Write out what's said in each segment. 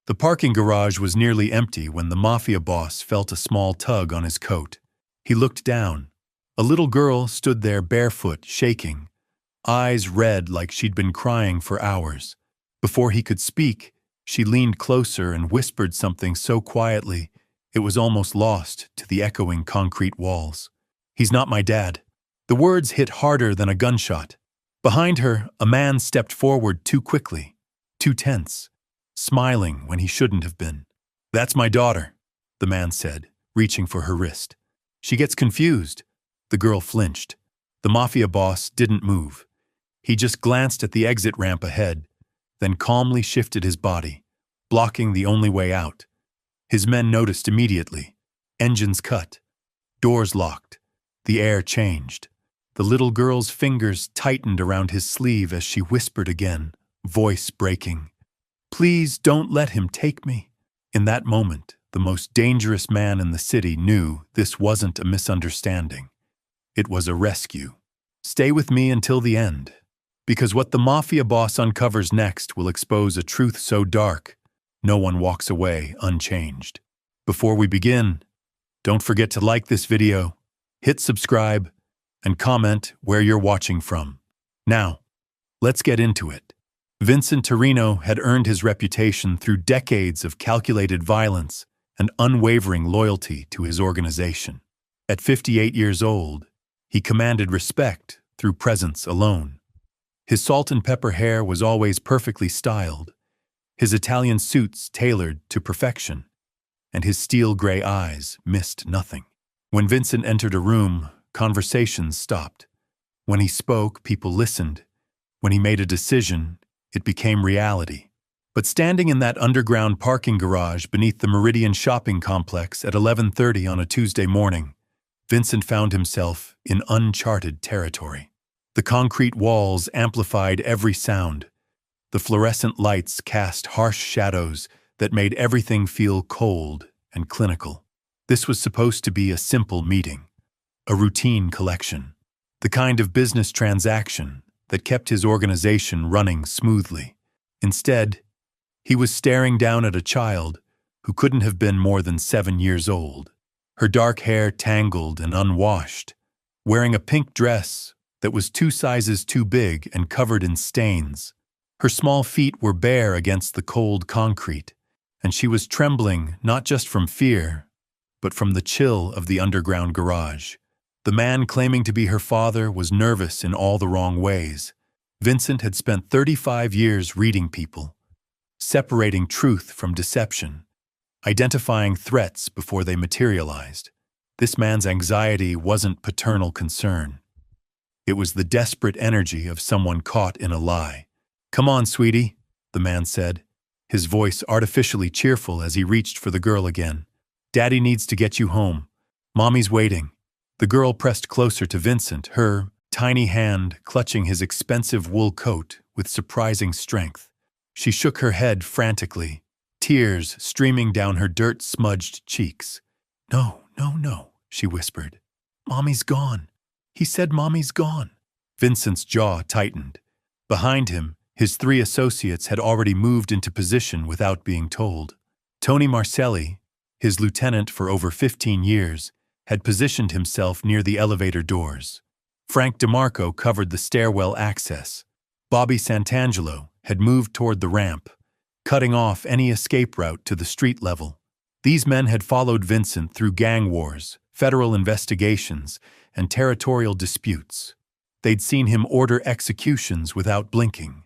The parking garage was nearly empty when the Mafia boss felt a small tug on his coat. He looked down. A little girl stood there barefoot, shaking, eyes red like she'd been crying for hours. Before he could speak, she leaned closer and whispered something so quietly it was almost lost to the echoing concrete walls. "He's not my dad." The words hit harder than a gunshot. Behind her, a man stepped forward too quickly, too tense, smiling when he shouldn't have been. "That's my daughter," the man said, reaching for her wrist. "She gets confused." The girl flinched. The Mafia boss didn't move. He just glanced at the exit ramp ahead, then calmly shifted his body, blocking the only way out. His men noticed immediately. Engines cut. Doors locked. The air changed. The little girl's fingers tightened around his sleeve as she whispered again, voice breaking, "Please don't let him take me." In that moment, the most dangerous man in the city knew this wasn't a misunderstanding. It was a rescue. Stay with me until the end, because what the Mafia boss uncovers next will expose a truth so dark, no one walks away unchanged. Before we begin, don't forget to like this video, hit subscribe, and comment where you're watching from. Now, let's get into it. Vincent Torino had earned his reputation through decades of calculated violence and unwavering loyalty to his organization. At 58 years old, he commanded respect through presence alone. His salt and pepper hair was always perfectly styled, his Italian suits tailored to perfection, and his steel-gray eyes missed nothing. When Vincent entered a room, conversations stopped. When he spoke, people listened. When he made a decision, it became reality. But standing in that underground parking garage beneath the Meridian shopping complex at 11:30 on a Tuesday morning, Vincent found himself in uncharted territory. The concrete walls amplified every sound. The fluorescent lights cast harsh shadows that made everything feel cold and clinical. This was supposed to be a simple meeting, a routine collection, the kind of business transaction that kept his organization running smoothly. Instead, he was staring down at a child who couldn't have been more than 7 years old, her dark hair tangled and unwashed, wearing a pink dress that was 2 sizes too big and covered in stains. Her small feet were bare against the cold concrete, and she was trembling not just from fear, but from the chill of the underground garage. The man claiming to be her father was nervous in all the wrong ways. Vincent had spent 35 years reading people, separating truth from deception, identifying threats before they materialized. This man's anxiety wasn't paternal concern. It was the desperate energy of someone caught in a lie. "Come on, sweetie," the man said, his voice artificially cheerful as he reached for the girl again. "Daddy needs to get you home. Mommy's waiting." The girl pressed closer to Vincent, her tiny hand clutching his expensive wool coat with surprising strength. She shook her head frantically, tears streaming down her dirt-smudged cheeks. "No, no, no," she whispered. "Mommy's gone. He said Mommy's gone." Vincent's jaw tightened. Behind him, his 3 associates had already moved into position without being told. Tony Marcelli, his lieutenant for over 15 years, had positioned himself near the elevator doors. Frank DeMarco covered the stairwell access. Bobby Santangelo had moved toward the ramp, cutting off any escape route to the street level. These men had followed Vincent through gang wars, federal investigations, and territorial disputes. They'd seen him order executions without blinking,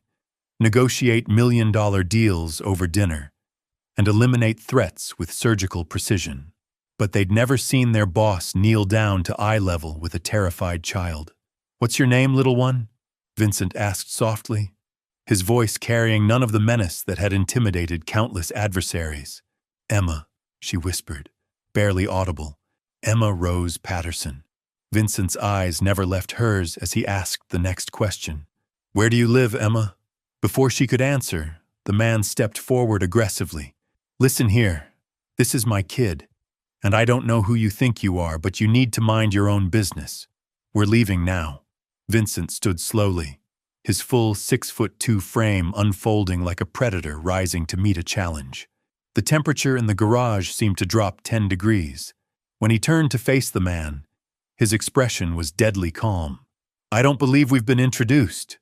negotiate million-dollar deals over dinner, and eliminate threats with surgical precision. But they'd never seen their boss kneel down to eye level with a terrified child. "What's your name, little one?" Vincent asked softly, his voice carrying none of the menace that had intimidated countless adversaries. "Emma," she whispered, barely audible. "Emma Rose Patterson." Vincent's eyes never left hers as he asked the next question. "Where do you live, Emma?" Before she could answer, the man stepped forward aggressively. "Listen here. This is my kid. And I don't know who you think you are, but you need to mind your own business. We're leaving now." Vincent stood slowly, his full 6'2" frame unfolding like a predator rising to meet a challenge. The temperature in the garage seemed to drop 10 degrees. When he turned to face the man, his expression was deadly calm. "I don't believe we've been introduced,"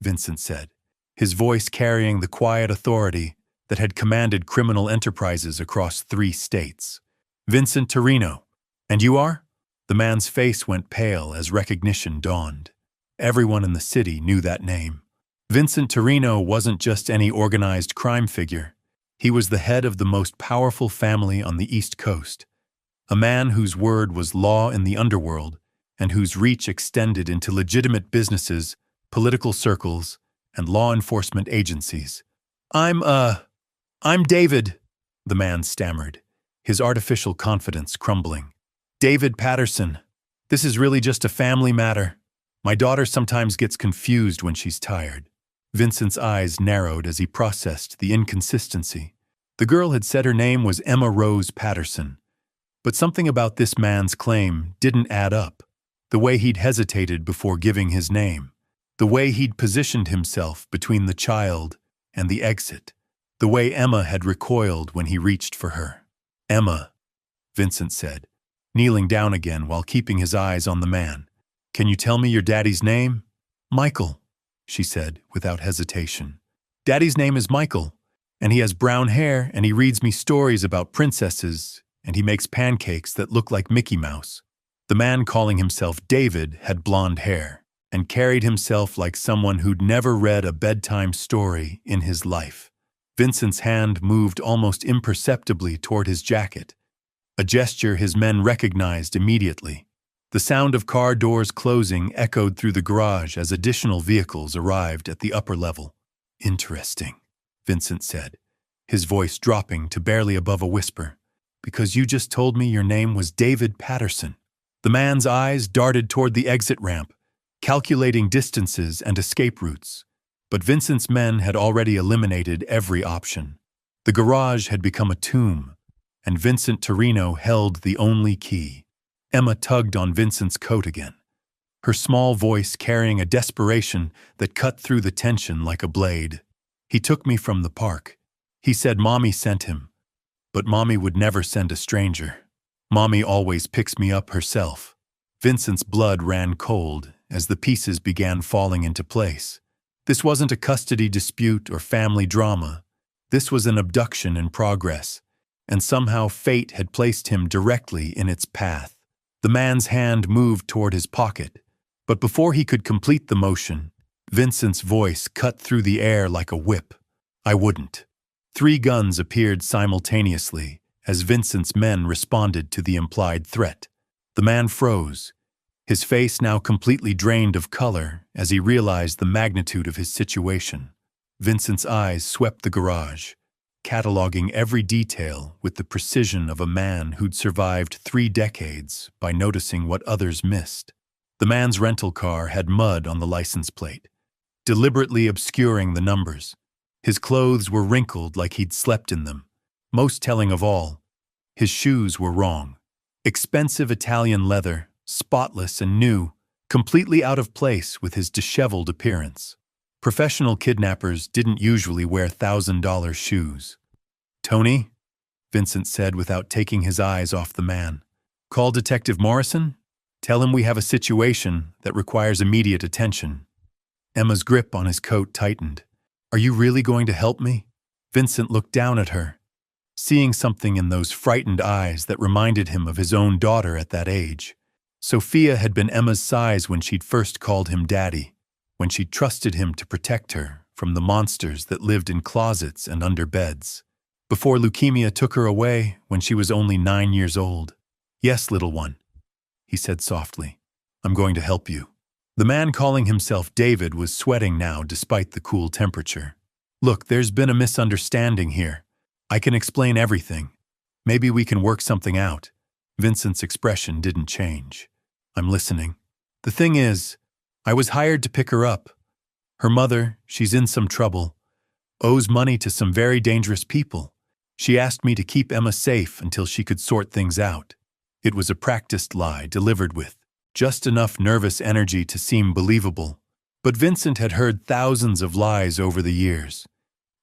Vincent said, his voice carrying the quiet authority that had commanded criminal enterprises across 3 states. "Vincent Torino. And you are?" The man's face went pale as recognition dawned. Everyone in the city knew that name. Vincent Torino wasn't just any organized crime figure. He was the head of the most powerful family on the East Coast, a man whose word was law in the underworld and whose reach extended into legitimate businesses, political circles, and law enforcement agencies. I'm David," the man stammered, his artificial confidence crumbling. "David Patterson. This is really just a family matter. My daughter sometimes gets confused when she's tired." Vincent's eyes narrowed as he processed the inconsistency. The girl had said her name was Emma Rose Patterson, but something about this man's claim didn't add up. The way he'd hesitated before giving his name, the way he'd positioned himself between the child and the exit, the way Emma had recoiled when he reached for her. "Emma," Vincent said, kneeling down again while keeping his eyes on the man. "Can you tell me your daddy's name?" "Michael," she said without hesitation. "Daddy's name is Michael, and he has brown hair, and he reads me stories about princesses, and he makes pancakes that look like Mickey Mouse." The man calling himself David had blonde hair and carried himself like someone who'd never read a bedtime story in his life. Vincent's hand moved almost imperceptibly toward his jacket, a gesture his men recognized immediately. The sound of car doors closing echoed through the garage as additional vehicles arrived at the upper level. "Interesting," Vincent said, his voice dropping to barely above a whisper. "Because you just told me your name was David Patterson." The man's eyes darted toward the exit ramp, calculating distances and escape routes. But Vincent's men had already eliminated every option. The garage had become a tomb, and Vincent Torino held the only key. Emma tugged on Vincent's coat again, her small voice carrying a desperation that cut through the tension like a blade. "He took me from the park. He said Mommy sent him, but Mommy would never send a stranger. Mommy always picks me up herself." Vincent's blood ran cold as the pieces began falling into place. This wasn't a custody dispute or family drama. This was an abduction in progress, and somehow fate had placed him directly in its path. The man's hand moved toward his pocket, but before he could complete the motion, Vincent's voice cut through the air like a whip. "I wouldn't." 3 guns appeared simultaneously as Vincent's men responded to the implied threat. The man froze, his face now completely drained of color as he realized the magnitude of his situation. Vincent's eyes swept the garage, cataloging every detail with the precision of a man who'd survived 3 decades by noticing what others missed. The man's rental car had mud on the license plate, deliberately obscuring the numbers. His clothes were wrinkled like he'd slept in them. Most telling of all, his shoes were wrong. Expensive Italian leather, spotless and new, completely out of place with his disheveled appearance. Professional kidnappers didn't usually wear $1,000 shoes. "Tony," Vincent said without taking his eyes off the man. "Call Detective Morrison. Tell him we have a situation that requires immediate attention." Emma's grip on his coat tightened. "Are you really going to help me?" Vincent looked down at her, seeing something in those frightened eyes that reminded him of his own daughter at that age. Sophia had been Emma's size when she'd first called him daddy, when she trusted him to protect her from the monsters that lived in closets and under beds. Before leukemia took her away when she was only 9 years old. "Yes, little one," he said softly. "I'm going to help you." The man calling himself David was sweating now despite the cool temperature. "Look, there's been a misunderstanding here. I can explain everything. Maybe we can work something out." Vincent's expression didn't change. "I'm listening. The thing is, I was hired to pick her up. Her mother, she's in some trouble, owes money to some very dangerous people. She asked me to keep Emma safe until she could sort things out." It was a practiced lie delivered with just enough nervous energy to seem believable. But Vincent had heard thousands of lies over the years,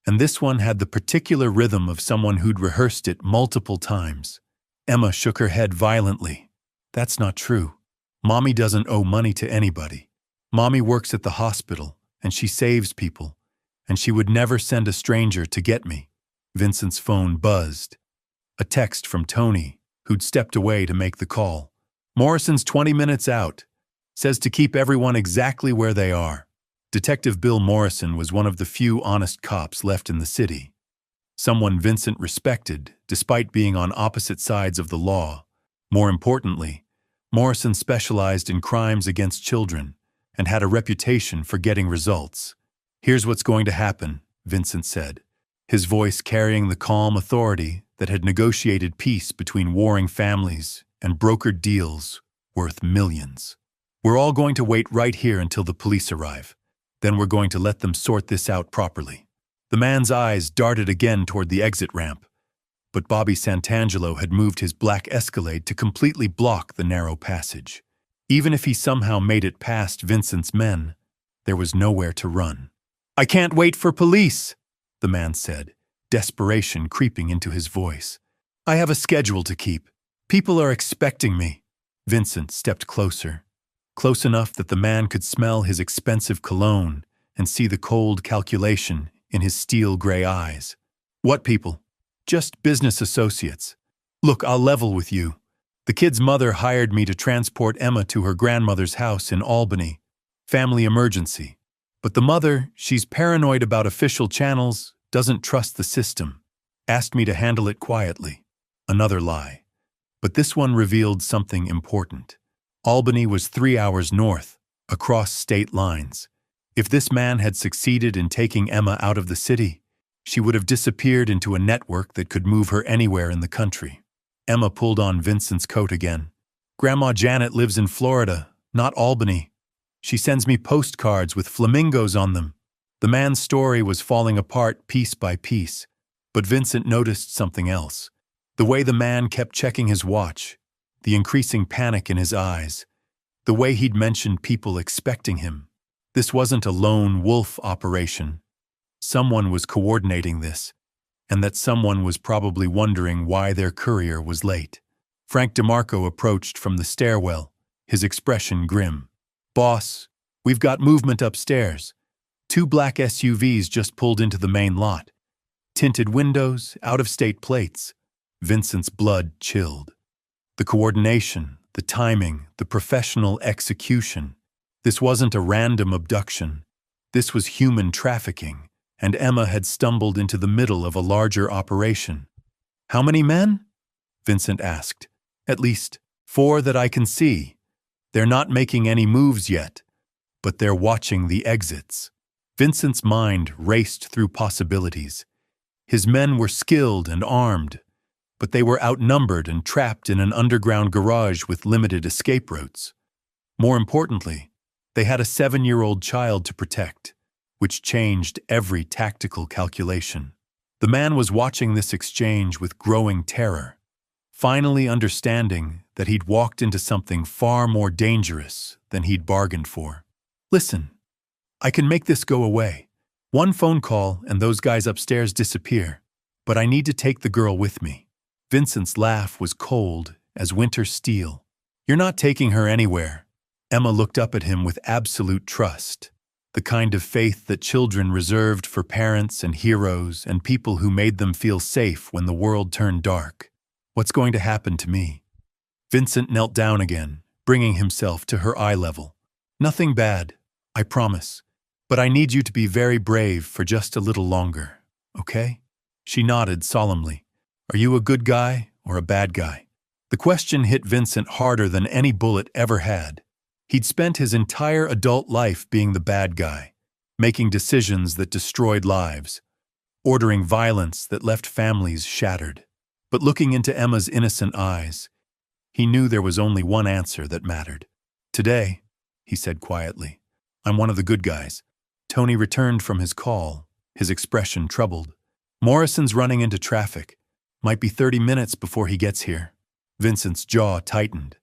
And this one had the particular rhythm of someone who'd rehearsed it multiple times. Emma shook her head violently. That's not true. Mommy doesn't owe money to anybody. Mommy works at the hospital, and she saves people, and she would never send a stranger to get me. Vincent's phone buzzed. A text from Tony, who'd stepped away to make the call. Morrison's 20 minutes out. Says to keep everyone exactly where they are. Detective Bill Morrison was one of the few honest cops left in the city. Someone Vincent respected, despite being on opposite sides of the law. More importantly, Morrison specialized in crimes against children and had a reputation for getting results. Here's what's going to happen, Vincent said, his voice carrying the calm authority that had negotiated peace between warring families and brokered deals worth millions. We're all going to wait right here until the police arrive. Then we're going to let them sort this out properly. The man's eyes darted again toward the exit ramp, but Bobby Santangelo had moved his black Escalade to completely block the narrow passage. Even if he somehow made it past Vincent's men, there was nowhere to run. I can't wait for police, the man said, desperation creeping into his voice. I have a schedule to keep. People are expecting me. Vincent stepped closer, close enough that the man could smell his expensive cologne and see the cold calculation in his steel-gray eyes. What people? Just business associates. Look, I'll level with you. The kid's mother hired me to transport Emma to her grandmother's house in Albany. Family emergency. But the mother, she's paranoid about official channels, doesn't trust the system. Asked me to handle it quietly. Another lie. But this one revealed something important. Albany was 3 hours north, across state lines. If this man had succeeded in taking Emma out of the city, she would have disappeared into a network that could move her anywhere in the country. Emma pulled on Vincent's coat again. Grandma Janet lives in Florida, not Albany. She sends me postcards with flamingos on them. The man's story was falling apart piece by piece, but Vincent noticed something else. The way the man kept checking his watch, the increasing panic in his eyes, the way he'd mentioned people expecting him. This wasn't a lone wolf operation. Someone was coordinating this, and that someone was probably wondering why their courier was late. Frank DeMarco approached from the stairwell, his expression grim. Boss, we've got movement upstairs. 2 black SUVs just pulled into the main lot. Tinted windows, out-of-state plates. Vincent's blood chilled. The coordination, the timing, the professional execution. This wasn't a random abduction. This was human trafficking, and Emma had stumbled into the middle of a larger operation. How many men? Vincent asked. At least 4 that I can see. They're not making any moves yet, but they're watching the exits. Vincent's mind raced through possibilities. His men were skilled and armed, but they were outnumbered and trapped in an underground garage with limited escape routes. More importantly, they had a 7-year-old child to protect, which changed every tactical calculation. The man was watching this exchange with growing terror, finally understanding that he'd walked into something far more dangerous than he'd bargained for. Listen, I can make this go away. 1 phone call and those guys upstairs disappear, but I need to take the girl with me. Vincent's laugh was cold as winter steel. You're not taking her anywhere. Emma looked up at him with absolute trust, the kind of faith that children reserved for parents and heroes and people who made them feel safe when the world turned dark. What's going to happen to me? Vincent knelt down again, bringing himself to her eye level. Nothing bad, I promise. But I need you to be very brave for just a little longer, okay? She nodded solemnly. Are you a good guy or a bad guy? The question hit Vincent harder than any bullet ever had. He'd spent his entire adult life being the bad guy, making decisions that destroyed lives, ordering violence that left families shattered. But looking into Emma's innocent eyes, he knew there was only one answer that mattered. Today, he said quietly, I'm one of the good guys. Tony returned from his call, his expression troubled. Morrison's running into traffic. Might be 30 minutes before he gets here. Vincent's jaw tightened.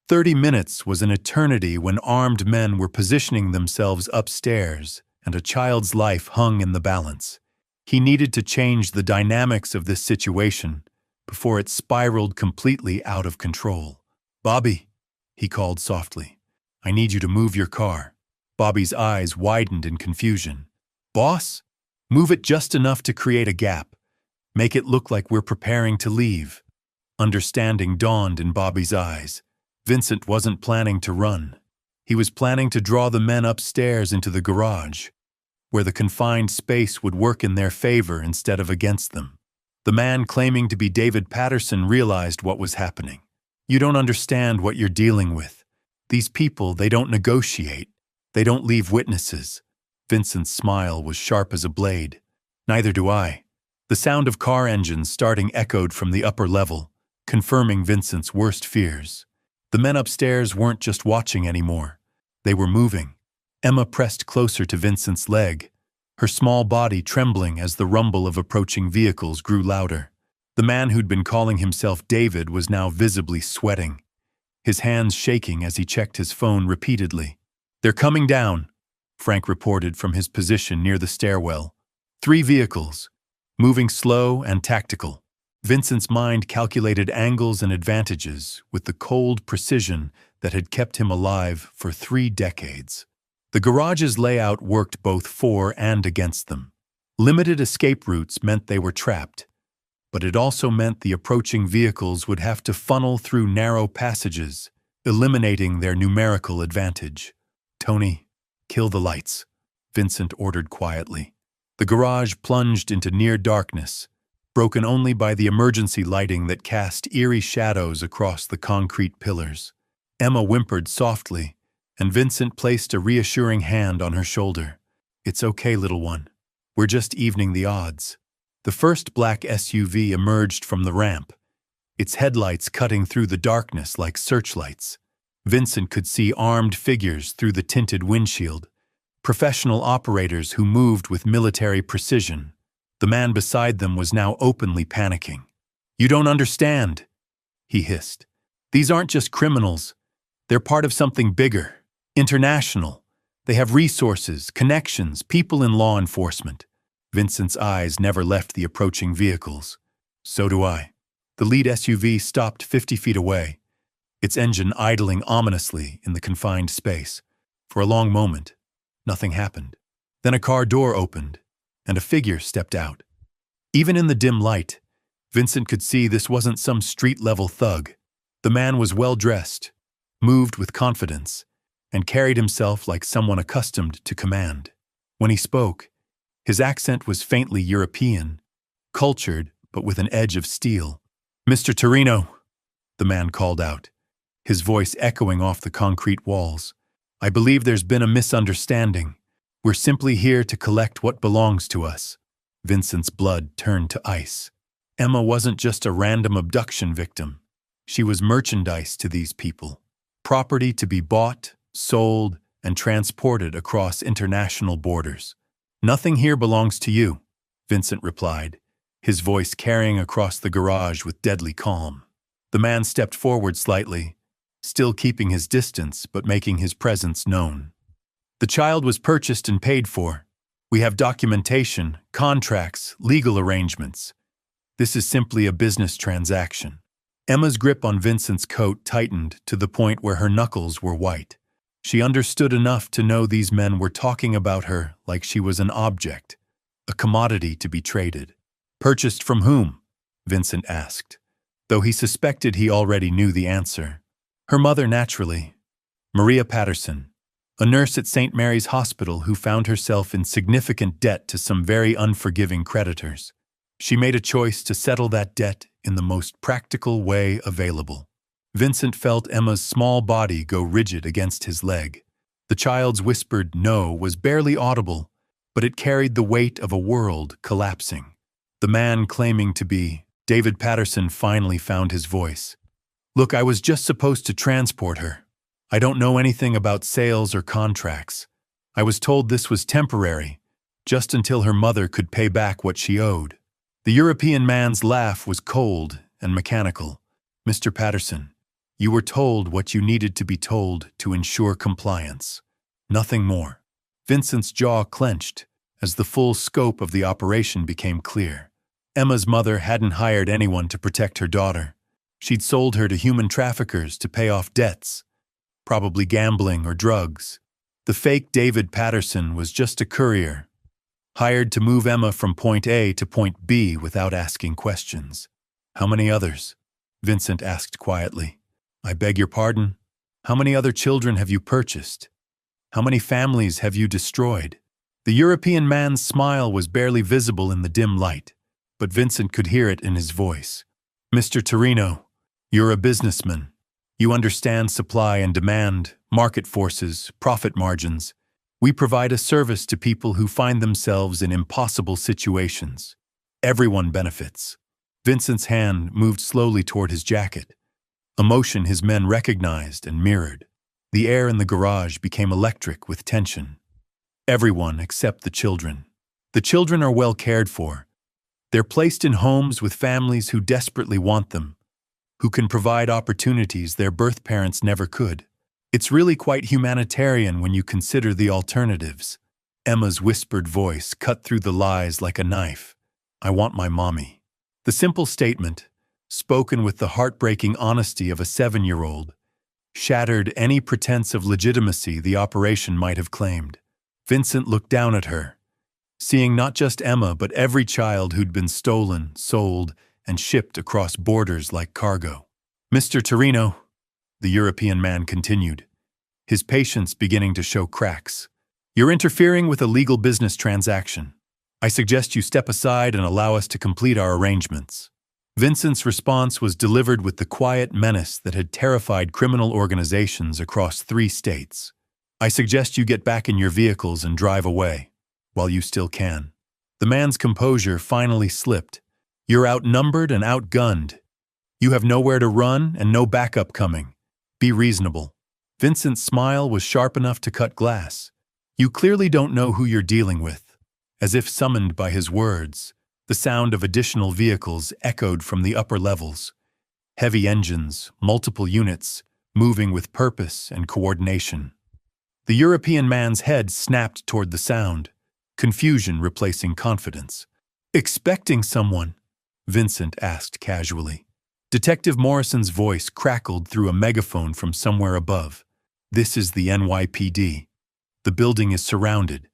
30 minutes was an eternity when armed men were positioning themselves upstairs and a child's life hung in the balance. He needed to change the dynamics of this situation before it spiraled completely out of control. "Bobby," he called softly, "I need you to move your car." Bobby's eyes widened in confusion. "Boss? Move it just enough to create a gap. Make it look like we're preparing to leave." Understanding dawned in Bobby's eyes. Vincent wasn't planning to run. He was planning to draw the men upstairs into the garage, where the confined space would work in their favor instead of against them. The man claiming to be David Patterson realized what was happening. "You don't understand what you're dealing with. These people, they don't negotiate. They don't leave witnesses." Vincent's smile was sharp as a blade. "Neither do I." The sound of car engines starting echoed from the upper level, confirming Vincent's worst fears. The men upstairs weren't just watching anymore. They were moving. Emma pressed closer to Vincent's leg, her small body trembling as the rumble of approaching vehicles grew louder. The man who'd been calling himself David was now visibly sweating, his hands shaking as he checked his phone repeatedly. "They're coming down," Frank reported from his position near the stairwell. 3 vehicles, moving slow and tactical. Vincent's mind calculated angles and advantages with the cold precision that had kept him alive for 3 decades. The garage's layout worked both for and against them. Limited escape routes meant they were trapped, but it also meant the approaching vehicles would have to funnel through narrow passages, eliminating their numerical advantage. "Tony, kill the lights," Vincent ordered quietly. The garage plunged into near darkness, broken only by the emergency lighting that cast eerie shadows across the concrete pillars. Emma whimpered softly, and Vincent placed a reassuring hand on her shoulder. "It's okay, little one. We're just evening the odds." The first black SUV emerged from the ramp, its headlights cutting through the darkness like searchlights. Vincent could see armed figures through the tinted windshield, professional operators who moved with military precision. The man beside them was now openly panicking. "You don't understand," he hissed. "These aren't just criminals. They're part of something bigger, international. They have resources, connections, people in law enforcement." Vincent's eyes never left the approaching vehicles. "So do I." The lead SUV stopped 50 feet away, its engine idling ominously in the confined space. For a long moment, nothing happened. Then a car door opened, and a figure stepped out. Even in the dim light, Vincent could see this wasn't some street-level thug. The man was well-dressed, moved with confidence, and carried himself like someone accustomed to command. When he spoke, his accent was faintly European, cultured but with an edge of steel. "Mr. Torino," the man called out, his voice echoing off the concrete walls. "I believe there's been a misunderstanding. We're simply here to collect what belongs to us." Vincent's blood turned to ice. Emma wasn't just a random abduction victim. She was merchandise to these people, property to be bought, sold, and transported across international borders. "Nothing here belongs to you," Vincent replied, his voice carrying across the garage with deadly calm. The man stepped forward slightly, still keeping his distance but making his presence known. "The child was purchased and paid for. We have documentation, contracts, legal arrangements. This is simply a business transaction." Emma's grip on Vincent's coat tightened to the point where her knuckles were white. She understood enough to know these men were talking about her like she was an object, a commodity to be traded. "Purchased from whom?" Vincent asked, though he suspected he already knew the answer. "Her mother, naturally. Maria Patterson, a nurse at St. Mary's Hospital who found herself in significant debt to some very unforgiving creditors. She made a choice to settle that debt in the most practical way available." Vincent felt Emma's small body go rigid against his leg. The child's whispered no was barely audible, but it carried the weight of a world collapsing. The man claiming to be David Patterson finally found his voice. "Look, I was just supposed to transport her. I don't know anything about sales or contracts. I was told this was temporary, just until her mother could pay back what she owed." The European man's laugh was cold and mechanical. "Mr. Patterson, you were told what you needed to be told to ensure compliance. Nothing more." Vincent's jaw clenched, as the full scope of the operation became clear. Emma's mother hadn't hired anyone to protect her daughter. She'd sold her to human traffickers to pay off debts, probably gambling or drugs. The fake David Patterson was just a courier, hired to move Emma from point A to point B without asking questions. "How many others?" Vincent asked quietly. "I beg your pardon? How many other children have you purchased? How many families have you destroyed?" The European man's smile was barely visible in the dim light, but Vincent could hear it in his voice. "Mr. Torino, you're a businessman. You understand supply and demand, market forces, profit margins. We provide a service to people who find themselves in impossible situations. Everyone benefits." Vincent's hand moved slowly toward his jacket, a motion his men recognized and mirrored. The air in the garage became electric with tension. Everyone except the children. The children are well cared for. They're placed in homes with families who desperately want them, who can provide opportunities their birth parents never could. It's really quite humanitarian when you consider the alternatives. Emma's whispered voice cut through the lies like a knife. "I want my mommy." The simple statement, spoken with the heartbreaking honesty of a 7-year-old, shattered any pretense of legitimacy the operation might have claimed. Vincent looked down at her, seeing not just Emma but every child who'd been stolen, sold, and shipped across borders like cargo. "Mr. Torino," the European man continued, his patience beginning to show cracks, "you're interfering with a legal business transaction. I suggest you step aside and allow us to complete our arrangements." Vincent's response was delivered with the quiet menace that had terrified criminal organizations across 3 states. "I suggest you get back in your vehicles and drive away, while you still can." The man's composure finally slipped. "You're outnumbered and outgunned. You have nowhere to run and no backup coming. Be reasonable." Vincent's smile was sharp enough to cut glass. "You clearly don't know who you're dealing with." As if summoned by his words, the sound of additional vehicles echoed from the upper levels. Heavy engines, multiple units, moving with purpose and coordination. The European man's head snapped toward the sound, confusion replacing confidence. "Expecting someone?" Vincent asked casually. Detective Morrison's voice crackled through a megaphone from somewhere above. "This is the NYPD. The building is surrounded.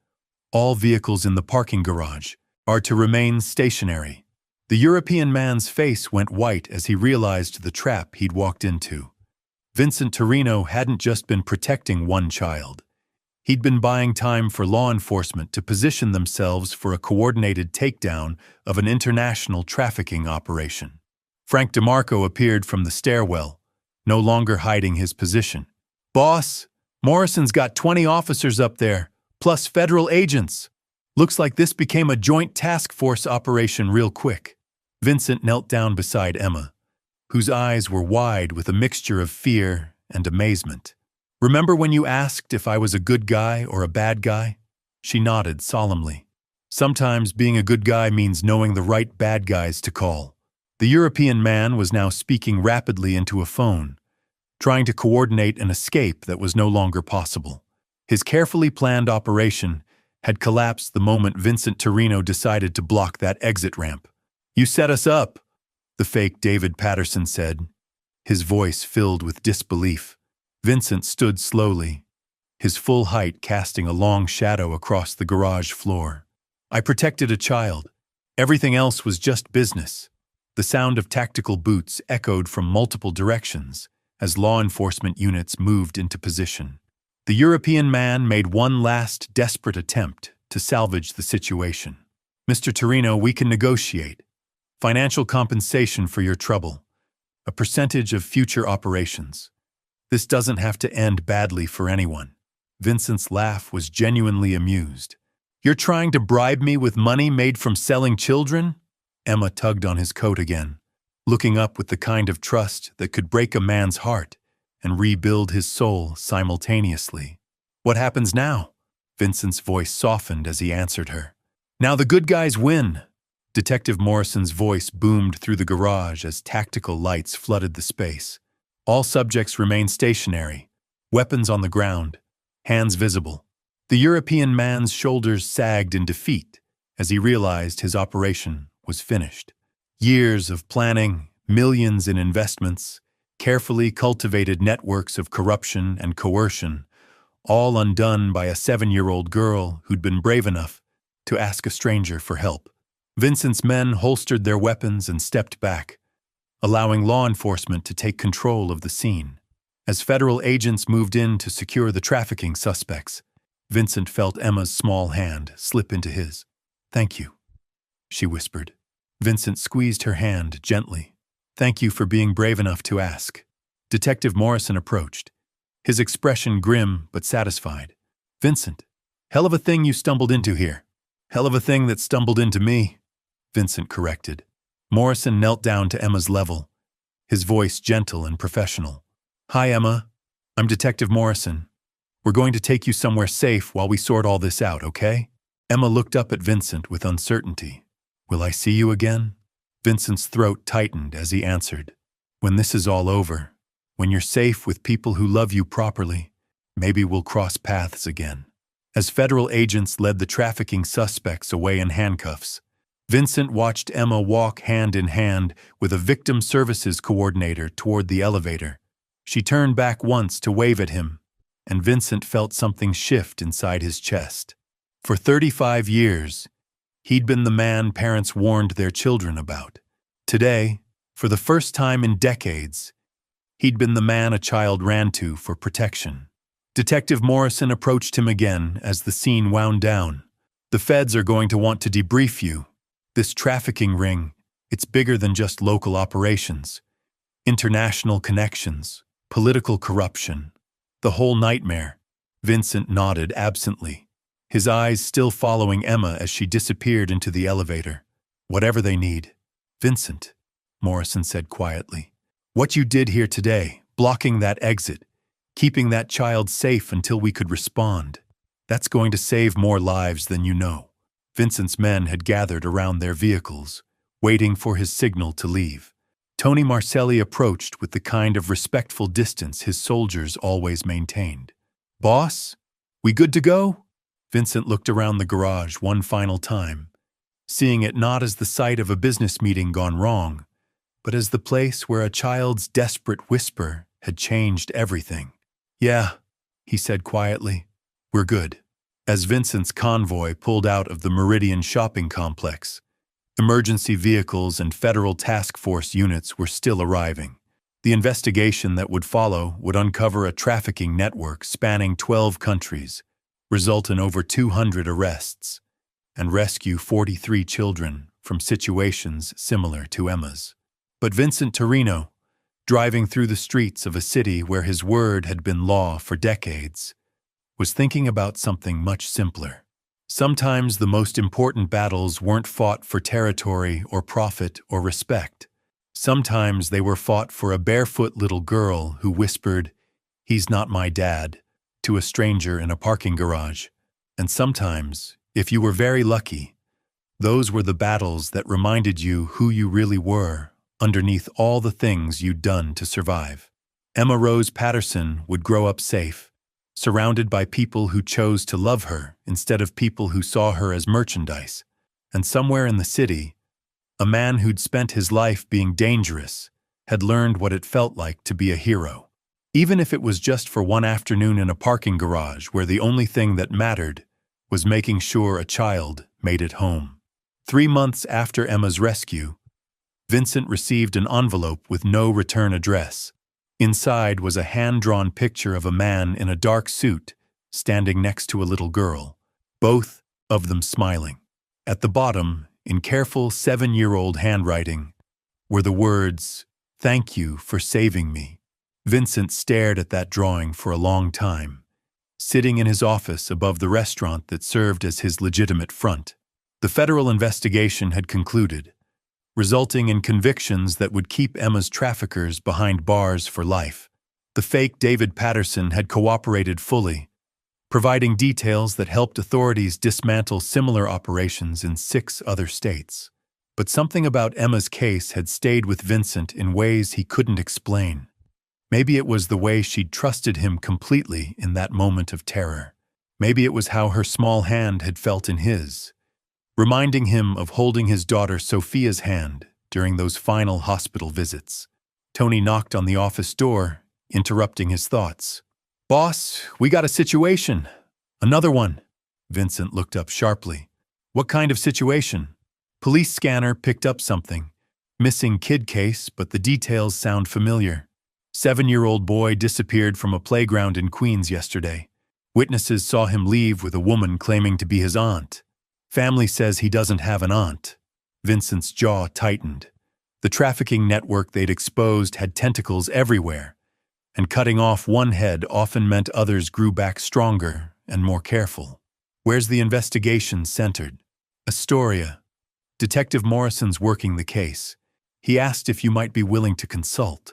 All vehicles in the parking garage are to remain stationary." The European man's face went white as he realized the trap he'd walked into. Vincent Torino hadn't just been protecting one child. He'd been buying time for law enforcement to position themselves for a coordinated takedown of an international trafficking operation. Frank DeMarco appeared from the stairwell, no longer hiding his position. "Boss, Morrison's got 20 officers up there, plus federal agents. Looks like this became a joint task force operation real quick." Vincent knelt down beside Emma, whose eyes were wide with a mixture of fear and amazement. "Remember when you asked if I was a good guy or a bad guy?" She nodded solemnly. "Sometimes being a good guy means knowing the right bad guys to call." The European man was now speaking rapidly into a phone, trying to coordinate an escape that was no longer possible. His carefully planned operation had collapsed the moment Vincent Torino decided to block that exit ramp. "You set us up," the fake David Patterson said, his voice filled with disbelief. Vincent stood slowly, his full height casting a long shadow across the garage floor. "I protected a child. Everything else was just business." The sound of tactical boots echoed from multiple directions as law enforcement units moved into position. The European man made one last desperate attempt to salvage the situation. "Mr. Torino, we can negotiate. Financial compensation for your trouble. A percentage of future operations. This doesn't have to end badly for anyone." Vincent's laugh was genuinely amused. "You're trying to bribe me with money made from selling children?" Emma tugged on his coat again, looking up with the kind of trust that could break a man's heart and rebuild his soul simultaneously. "What happens now?" Vincent's voice softened as he answered her. "Now the good guys win." Detective Morrison's voice boomed through the garage as tactical lights flooded the space. All subjects remain stationary, weapons on the ground, hands visible. The European man's shoulders sagged in defeat as he realized his operation was finished. Years of planning, millions in investments, carefully cultivated networks of corruption and coercion, all undone by a 7-year-old girl who'd been brave enough to ask a stranger for help. Vincent's men holstered their weapons and stepped back, allowing law enforcement to take control of the scene. As federal agents moved in to secure the trafficking suspects, Vincent felt Emma's small hand slip into his. "Thank you," she whispered. Vincent squeezed her hand gently. "Thank you for being brave enough to ask." Detective Morrison approached, his expression grim but satisfied. "Vincent, hell of a thing you stumbled into here." "Hell of a thing that stumbled into me," Vincent corrected. Morrison knelt down to Emma's level, his voice gentle and professional. "Hi, Emma. I'm Detective Morrison. We're going to take you somewhere safe while we sort all this out, okay?" Emma looked up at Vincent with uncertainty. "Will I see you again?" Vincent's throat tightened as he answered. "When this is all over, when you're safe with people who love you properly, maybe we'll cross paths again." As federal agents led the trafficking suspects away in handcuffs, Vincent watched Emma walk hand in hand with a victim services coordinator toward the elevator. She turned back once to wave at him, and Vincent felt something shift inside his chest. For 35 years, he'd been the man parents warned their children about. Today, for the first time in decades, he'd been the man a child ran to for protection. Detective Morrison approached him again as the scene wound down. "The feds are going to want to debrief you. This trafficking ring, it's bigger than just local operations. International connections, political corruption, the whole nightmare." Vincent nodded absently, his eyes still following Emma as she disappeared into the elevator. "Whatever they need." "Vincent," Morrison said quietly, "what you did here today, blocking that exit, keeping that child safe until we could respond, that's going to save more lives than you know." Vincent's men had gathered around their vehicles, waiting for his signal to leave. Tony Marcelli approached with the kind of respectful distance his soldiers always maintained. "Boss, we good to go?" Vincent looked around the garage one final time, seeing it not as the site of a business meeting gone wrong, but as the place where a child's desperate whisper had changed everything. "Yeah," he said quietly, "we're good." As Vincent's convoy pulled out of the Meridian shopping complex, emergency vehicles and federal task force units were still arriving. The investigation that would follow would uncover a trafficking network spanning 12 countries, result in over 200 arrests, and rescue 43 children from situations similar to Emma's. But Vincent Torino, driving through the streets of a city where his word had been law for decades, was thinking about something much simpler. Sometimes the most important battles weren't fought for territory or profit or respect. Sometimes they were fought for a barefoot little girl who whispered, "He's not my dad," to a stranger in a parking garage. And sometimes, if you were very lucky, those were the battles that reminded you who you really were underneath all the things you'd done to survive. Emma Rose Patterson would grow up safe, surrounded by people who chose to love her instead of people who saw her as merchandise. And somewhere in the city, a man who'd spent his life being dangerous had learned what it felt like to be a hero. Even if it was just for one afternoon in a parking garage where the only thing that mattered was making sure a child made it home. 3 months after Emma's rescue, Vincent received an envelope with no return address. Inside was a hand-drawn picture of a man in a dark suit standing next to a little girl, both of them smiling. At the bottom, in careful 7-year-old handwriting, were the words, "Thank you for saving me." Vincent stared at that drawing for a long time, sitting in his office above the restaurant that served as his legitimate front. The federal investigation had concluded, resulting in convictions that would keep Emma's traffickers behind bars for life. The fake David Patterson had cooperated fully, providing details that helped authorities dismantle similar operations in 6 other states. But something about Emma's case had stayed with Vincent in ways he couldn't explain. Maybe it was the way she'd trusted him completely in that moment of terror. Maybe it was how her small hand had felt in his, reminding him of holding his daughter Sophia's hand during those final hospital visits. Tony knocked on the office door, interrupting his thoughts. "Boss, we got a situation." "Another one." Vincent looked up sharply. "What kind of situation?" Police scanner picked up something. Missing kid case, but the details sound familiar. 7-year-old boy disappeared from a playground in Queens yesterday. Witnesses saw him leave with a woman claiming to be his aunt. Family says he doesn't have an aunt. Vincent's jaw tightened. The trafficking network they'd exposed had tentacles everywhere, and cutting off one head often meant others grew back stronger and more careful. "Where's the investigation centered?" "Astoria. Detective Morrison's working the case. He asked if you might be willing to consult."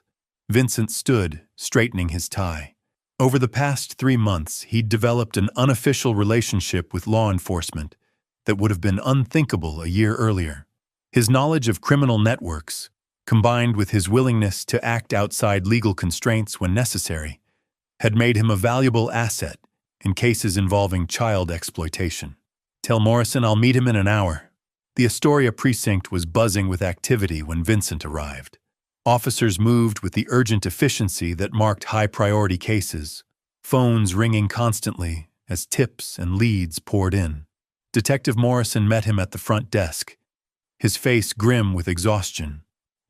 Vincent stood, straightening his tie. Over the past 3 months, he'd developed an unofficial relationship with law enforcement that would have been unthinkable a year earlier. His knowledge of criminal networks, combined with his willingness to act outside legal constraints when necessary, had made him a valuable asset in cases involving child exploitation. "Tell Morrison I'll meet him in an hour." The Astoria precinct was buzzing with activity when Vincent arrived. Officers moved with the urgent efficiency that marked high-priority cases, phones ringing constantly as tips and leads poured in. Detective Morrison met him at the front desk, his face grim with exhaustion.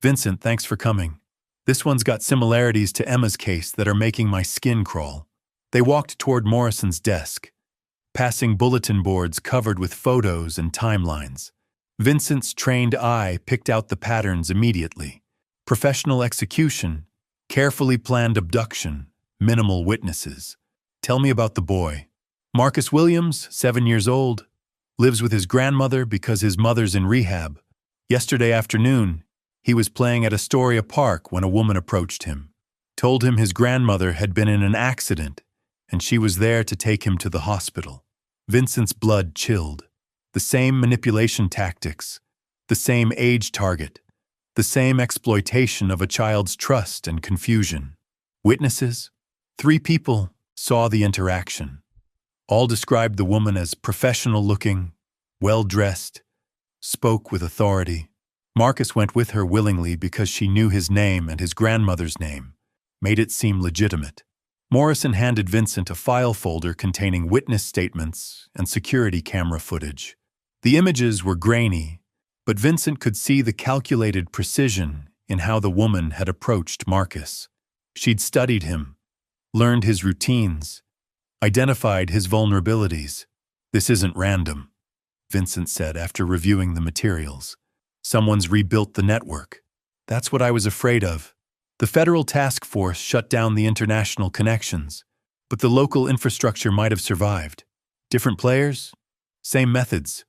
"Vincent, thanks for coming. This one's got similarities to Emma's case that are making my skin crawl." They walked toward Morrison's desk, passing bulletin boards covered with photos and timelines. Vincent's trained eye picked out the patterns immediately. Professional execution, carefully planned abduction, minimal witnesses. "Tell me about the boy." "Marcus Williams, 7 years old, lives with his grandmother because his mother's in rehab. Yesterday afternoon, he was playing at Astoria Park when a woman approached him, told him his grandmother had been in an accident and she was there to take him to the hospital." Vincent's blood chilled. The same manipulation tactics, the same age target, the same exploitation of a child's trust and confusion. Witnesses? 3 people saw the interaction. All described the woman as professional-looking, well-dressed, spoke with authority. Marcus went with her willingly because she knew his name and his grandmother's name, made it seem legitimate. Morrison handed Vincent a file folder containing witness statements and security camera footage. The images were grainy, but Vincent could see the calculated precision in how the woman had approached Marcus. She'd studied him, learned his routines, identified his vulnerabilities. "This isn't random," Vincent said after reviewing the materials. "Someone's rebuilt the network." "That's what I was afraid of." The federal task force shut down the international connections, but the local infrastructure might have survived. Different players? Same methods.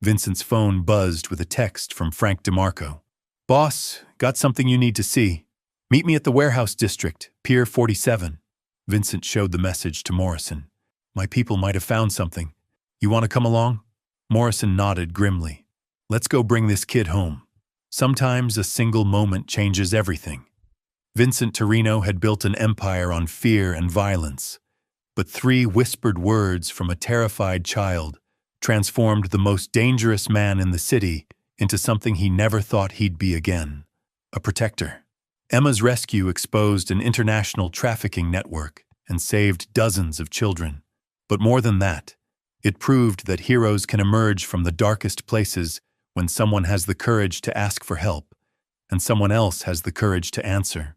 Vincent's phone buzzed with a text from Frank DeMarco. "Boss, got something you need to see. Meet me at the warehouse district, Pier 47. Vincent showed the message to Morrison. "My people might have found something. You want to come along?" Morrison nodded grimly. "Let's go bring this kid home. Sometimes a single moment changes everything." Vincent Torino had built an empire on fear and violence, but 3 whispered words from a terrified child transformed the most dangerous man in the city into something he never thought he'd be again: a protector. Emma's rescue exposed an international trafficking network and saved dozens of children. But more than that, it proved that heroes can emerge from the darkest places when someone has the courage to ask for help and someone else has the courage to answer.